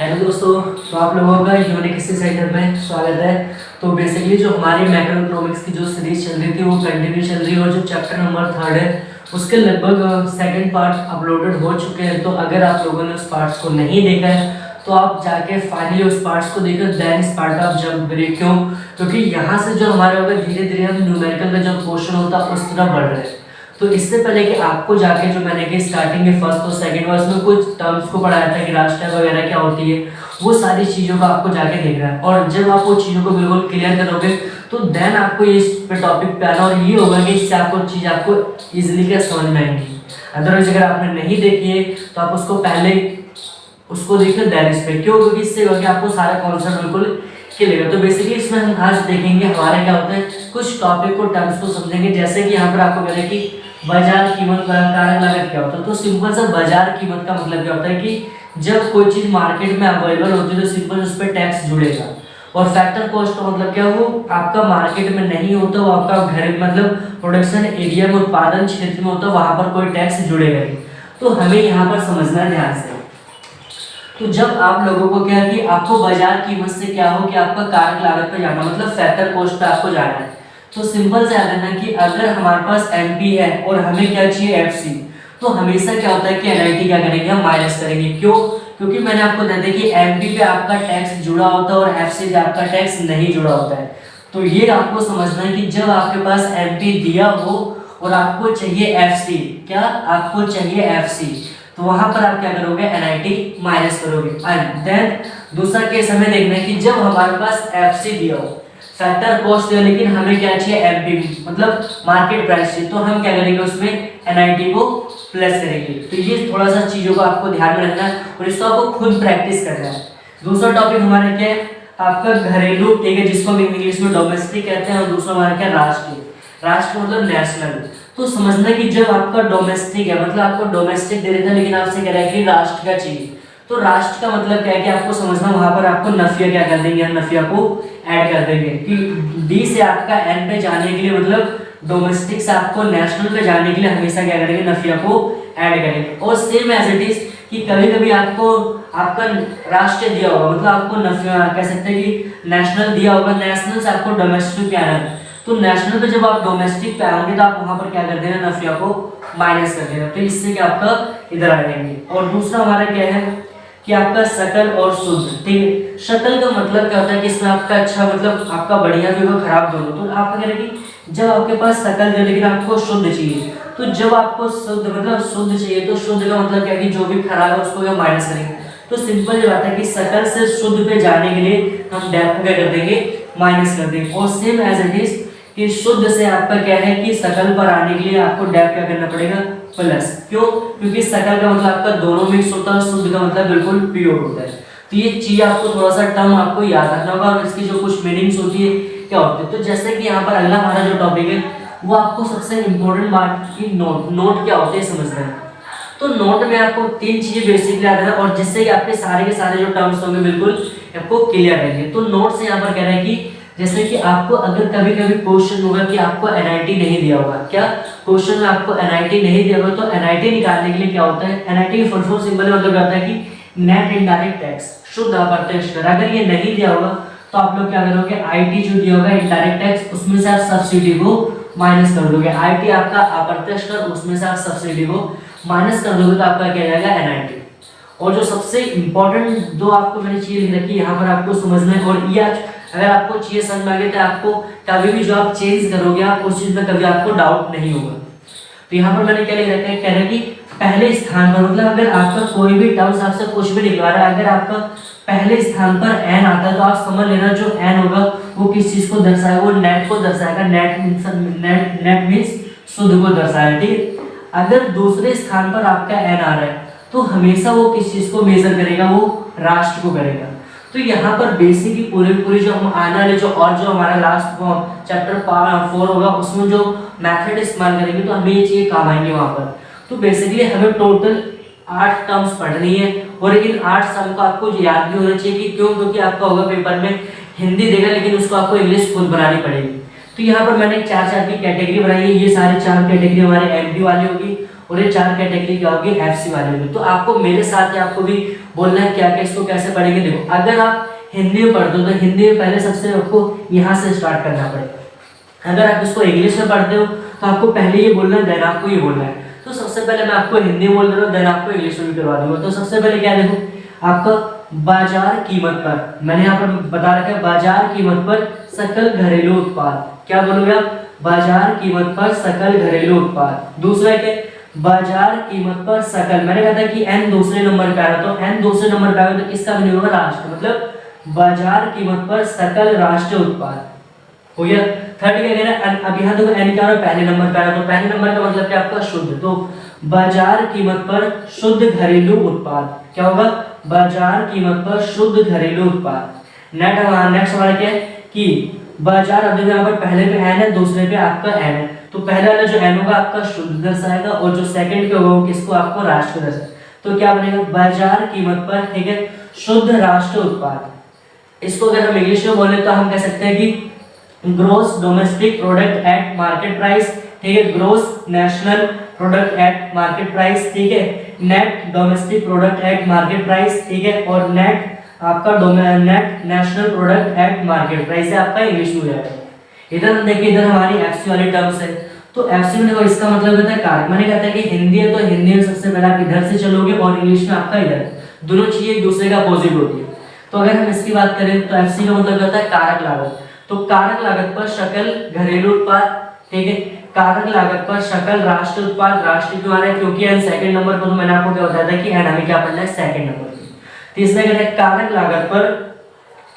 Hello दोस्तों, तो आप लोगों का ह्यूमन सेंटर में स्वागत है। तो बेसिकली जो हमारी मैक्रो इकोनॉमिक्स की जो सीरीज चल रही थी वो कंटिन्यू चल रही है और जो चैप्टर नंबर 3 है उसके लगभग सेकंड पार्ट अपलोडेड हो चुके हैं। तो अगर आप लोगों ने उस पार्ट्स को नहीं देखा है तो आप जाके फाइनली उस पार्ट्स को देखो, देन इस पार्ट आप जब ब्रेक। क्योंकि यहाँ से जो हमारे होगा धीरे धीरे हम न्यूमेरिकल का जो क्वेश्चन होता है उस तरफ बढ़ रहे हैं। तो इससे पहले कि आपको जाके जो मैंने कि स्टार्टिंग में फर्स्ट और सेकंड वर्स में कुछ टर्म्स को पढ़ाया था कि राष्ट्र वगैरह क्या होती है, वो सारी चीज़ों को आपको जाके देखना है। और जब आप वो चीज़ों को बिल्कुल क्लियर करोगे तो देन आपको इस पे टॉपिक पे आना, और ये होगा कि इससे आपको चीज़ आपको ईजिली क्या समझ में आएंगी। अदरवाइज अगर आपने नहीं देखी है तो आप उसको पहले उसको देखिए देन इस पे, क्यों? क्योंकि इससे होगा कि आपको सारा कॉन्सेप्ट बिल्कुल क्लियर। तो बेसिकली इसमें हम खास देखेंगे हमारे क्या होता है, कुछ टॉपिक को टर्म्स को समझेंगे। जैसे कि यहाँ पर आपको कहते हैं कि बाजार कीमत कारक लागत क्या होता है। तो सिंपल सा बाजार कीमत का मतलब क्या होता है कि जब कोई चीज मार्केट में अवेलेबल होती है तो सिंपल उस पर टैक्स जुड़ेगा। और फैक्टर कॉस्ट का मतलब क्या, वो आपका मार्केट में नहीं होता, वो आपका घर मतलब प्रोडक्शन एरिया में उत्पादन क्षेत्र में होता है, वहां पर कोई टैक्स जुड़ेगा नहीं। तो हमें यहाँ पर समझना है ध्यान से। तो जब आप लोगों को क्या कि आपको बाजार कीमत से क्या हो कि आपका कारक लागत पे जाना, मतलब फैक्टर कॉस्ट पे आपको जाना है। तो सिंपल से याद रखना कि अगर हमारे पास एमपी है और हमें क्या चाहिए एफसी, तो हमेशा क्या होता है कि एनआईटी क्या करेंगे, हम माइनस करेंगे। क्यों? क्योंकि मैंने आपको बता दिया कि एमपी पे आपका टैक्स जुड़ा होता है और एफसी पे आपका टैक्स नहीं जुड़ा होता है। तो ये आपको समझना है कि जब आपके पास एमपी दिया हो और आपको चाहिए एफसी, क्या आपको चाहिए एफसी, तो वहां पर आप क्या करोगे, एनआईटी माइनस करोगे। एंड देन दूसरा केस हमें देखना है कि जब हमारे पास एफसी दिया हो, फैक्टर कॉस्ट दिया, लेकिन हमें क्या चाहिए एमपी मतलब मार्केट प्राइस चाहिए, तो हम क्या करेंगे उसमें एनआईटी को प्लस करेंगे। तो ये थोड़ा सा चीजों को आपको ध्यान में रखना है और इसको आपको खुद प्रैक्टिस करना है। दूसरा टॉपिक हमारा क्या है, आपका घरेलू, ठीक है, जिसको हम इंग्लिश में डोमेस्टिक कहते हैं, और दूसरा हमारा क्या, राष्ट्रीय। राष्ट्र मतलब नेशनल। तो समझना कि जब आपका डोमेस्टिक है, मतलब आपको डोमेस्टिक दे देता है लेकिन आपसे कह रहा है कि राष्ट्र का चाहिए, तो राष्ट्र का मतलब क्या है कि आपको समझना वहां पर आपको नफिया क्या कर देंगे, नफिया को ऐड कर देंगे कि डी से आपका एन पे जाने के लिए, मतलब डोमेस्टिक से आपको नेशनल पे जाने के लिए हमेशा क्या करेंगे, नफिया को ऐड करेंगे। और सेम एज इट इज कि कभी कभी आपको आपका राष्ट्र दिया होगा, मतलब आपको नफिया कह सकते हैं कि नेशनल दिया होगा, नेशनल से आपको डोमेस्टिक पे आना है, तो नेशनल पे जब आप डोमेस्टिक पे आओगे तो आप वहां पर क्या कर देना, नफिया को माइनस कर देना। तो इससे क्या आपका इधर आ जाएंगे। और दूसरा हमारा क्या है कि आपका सकल और शुद्ध, ठीक है। सकल का मतलब क्या होता है कि इसमें आपका अच्छा मतलब आपका बढ़िया भी होगा, खराब दोनों। तो आप क्या करेंगे, जब आपके पास सकल है लेकिन आपको शुद्ध चाहिए, तो जब आपको शुद्ध मतलब शुद्ध चाहिए तो शुद्ध का मतलब क्या है कि जो भी खराब है उसको क्या माइनस करेंगे। तो सिंपल ये बात है कि सकल से शुद्ध पे जाने के लिए हम डेप को क्या कर देंगे, माइनस कर देंगे। और सेम एज इट इज कि शुद्ध से आपका क्या है कि सकल पर आने के लिए आपको डेप क्या करना पड़ेगा, प्लस। क्यों? क्योंकि सकल का मतलब आपका दोनों मिक्स होता है, शुद्ध का मतलब बिल्कुल प्योर होता है। तो ये चीज आपको थोड़ा सा टर्म आपको याद रखना होगा और इसकी जो कुछ मीनिंग्स होती है क्या होती है। तो जैसे कि यहाँ पर अगला हमारा जो टॉपिक है वो आपको सबसे इंपॉर्टेंट बात की नोट क्या होते हैं समझना है। तो नोट में आपको 3 चीजें बेसिकली याद है और जिससे कि आपके सारे के सारे जो टर्म्स होंगे बिल्कुल आपको क्लियर रहेंगे। तो नोट से यहाँ पर कह रहे हैं कि जैसे कि आपको अगर कभी कभी क्वेश्चन होगा कि आपको एनआईटी नहीं दिया होगा, क्या क्वेश्चन में आपको एनआईटी नहीं दिया होगा, तो एनआईटी निकालने के लिए क्या होता है, एनआईटी की फुल फॉर्म सिंपल मतलब होता है कि नेट इनडायरेक्ट टैक्स, शुद्ध अप्रत्यक्ष कर। अगर ये नहीं दिया होगा तो आप लोग क्या करोगे, आईटी जो दिया होगा इनडायरेक्ट टैक्स, उसमें से आप सब्सिडी को माइनस कर दोगे। आईटी आपका अप्रत्यक्ष कर, उसमें से आप सब्सिडी को माइनस कर दोगे तो आपका क्या जाएगा, एनआईटी। और जो सबसे इंपॉर्टेंट दो आपको मैंने चीज लिख रखी यहाँ पर आपको समझना है, और ये अगर आपको चीज समझ में आ गई तो आपको कभी भी जो आप चेंज करोगे आप उस चीज में कभी आपको डाउट नहीं होगा। तो यहाँ पर मैंने क्या लिख रखा है, कह रहा है कि पहले स्थान पर, मतलब अगर आपका कोई भी टर्म्स आपसे कुछ भी निकला रहा है, अगर आपका पहले स्थान पर एन आता है तो आप समझ लेना जो एन होगा वो किस चीज को दर्शाएगा, वो नेट को दर्शाएगा। नेट मीन्स शुद्ध को दर्शाएगा, ठीक। अगर दूसरे स्थान पर आपका एन आ रहा है तो हमेशा वो किस चीज को मेजर करेगा, वो राष्ट्र को करेगा। तो यहाँ पर बेसिक की पूरी जो हम आने वाले जो हमारा लास्ट चैप्टर 4 होगा उसमें जो मेथड इस्तेमाल करेंगे तो हमें ये चीजें काम आएंगे वहां पर। तो बेसिकली हमें टोटल 8 टर्म्स पढ़नी है और इन 8 सम को आपको याद भी होना चाहिए कि क्यों, क्योंकि आपका होगा पेपर में हिंदी देगा लेकिन उसको आपको इंग्लिश खुद बनानी पड़ेगी। तो यहाँ पर मैंने 4 की कैटेगरी बनाई है, ये सारे 4 कैटेगरी हमारे एमपी वाली होगी और ये 4 कैटेगरी क्या होगी, एफसी वाली होगी। तो आपको मेरे साथ ही आपको भी बोलना है क्या क्या, इसको कैसे पढ़ेंगे। देखो अगर आप हिंदी में पढ़ते हो तो हिंदी में पहले सबसे आपको यहाँ से स्टार्ट करना पड़ेगा। अगर आप इसको इंग्लिश में पढ़ते हो तो आपको पहले ये बोलना है, देन आपको ये बोलना है। तो सबसे पहले मैं आपको हिंदी में बोल रहा हूँ, देन आपको इंग्लिश में भी करवा दूंगा। तो सबसे पहले क्या देखो, आपका बाजार कीमत पर, मैंने यहाँ पर बता रखा है बाजार कीमत पर सकल घरेलू उत्पाद, क्या बोलोगे आप, बाजार कीमत पर सकल घरेलू उत्पाद। दूसरा क्या, बाजार कीमत पर सकल, मैंने कहा था कि एन दूसरे नंबर पे आया, तो एन दूसरे नंबर पे आया तो किसका भी नहीं होगा, राष्ट्र, मतलब बाजार कीमत पर सकल राष्ट्रीय उत्पाद हो गया। थर्ड क्या कह रहा है, अब यहाँ देखो एन क्या पहले नंबर पे आया, तो पहले नंबर का मतलब क्या आपका शुद्ध, तो बाजार कीमत पर शुद्ध घरेलू उत्पाद, क्या होगा, बाजार कीमत पर शुद्ध घरेलू उत्पाद। नेक्स्ट हमारा क्या है कि बाजार, अब देखो यहाँ पर पहले पे एन है, दूसरे पे आपका एन है, तो पहले वाला जो एन होगा आपका शुद्ध दर्शाएगा और जो सेकंड पे होगा वो किसको, आपको राष्ट्र दर्शाएगा। तो क्या बनेगा, बाजार कीमत पर, ठीक है, शुद्ध राष्ट्रीय उत्पाद। इसको अगर हम इंग्लिश में बोले तो हम कह सकते हैं कि gross domestic product at market price, ठीक है, gross national product at market price, ठीक है, net domestic product at market price, ठीक है, और नेट आपका net national product at market price है आपका इंग्लिश में हो जाएगा। इधर हम देखिए, इधर हमारी एफसी वाली टर्म्स है, तो एफसी में देखो इसका मतलब होता है कारक। मैंने कहता है कि हिंदी है तो हिंदी में सबसे पहले आप इधर से चलोगे और इंग्लिश में आपका इधर, दोनों चीजें एक दूसरे का अपोजिट होती है। तो अगर हम इसकी बात करें तो एफसी का मतलब होता है कारक लागत, तो कारक लागत पर सकल घरेलू उत्पाद, ठीक है, कारक लागत पर सकल राष्ट्रीय उत्पाद, राष्ट्रीय क्यों आ रहा है, क्योंकि एन सेकंड नंबर पर, तो मैंने आपको क्या बताया था कि एन हमें क्या पढ़ना है, सेकंड नंबर पर। तीसरा क्या है, कारक लागत पर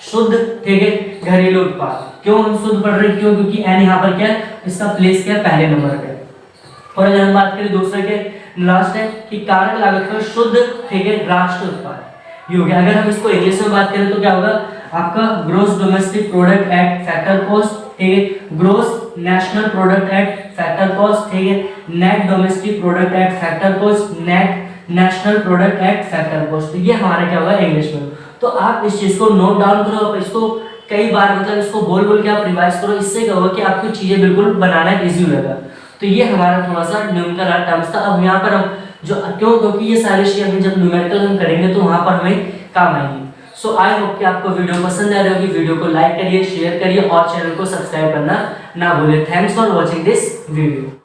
शुद्ध, ठीक है, घरेलू उत्पाद, क्यों हम शुद्ध पढ़ रहे हैं, क्यों, क्योंकि एन यहाँ पर क्या है, इसका प्लेस क्या है, पहले नंबर पे। और अगर हम बात करें दूसरा के लास्ट है कि कारक लागत पर शुद्ध, ठीक है, राष्ट्रीय उत्पाद, ये हो गया। अगर हम इसको इंग्लिश में बात करें तो क्या होगा आपका, gross domestic product at factor cost, ठीक है, gross national product at factor cost, ठीक है, net domestic product at factor cost, net national product at factor cost. ये हमारा क्या होगा इंग्लिश में। तो आप इस चीज को नोट डाउन करो, आप इसको कई बार मतलब इसको बोल बोल के आप रिवाइज करो, इससे क्या होगा कि आपको चीजें बिल्कुल बनाना इजी हो जाएगा। तो ये हमारा थोड़ा सा न्यूमेरिकल टर्म्स था। अब यहाँ पर हम जो क्यों, क्योंकि ये सारी चीजें हम जब न्यूमेरिकल हम करेंगे तो वहां पर हमें काम आएंगी। सो आई होप कि आपको वीडियो पसंद आ रही होगी। वीडियो को लाइक करिए, शेयर करिए और चैनल को सब्सक्राइब करना ना भूलें। Thanks for watching this video.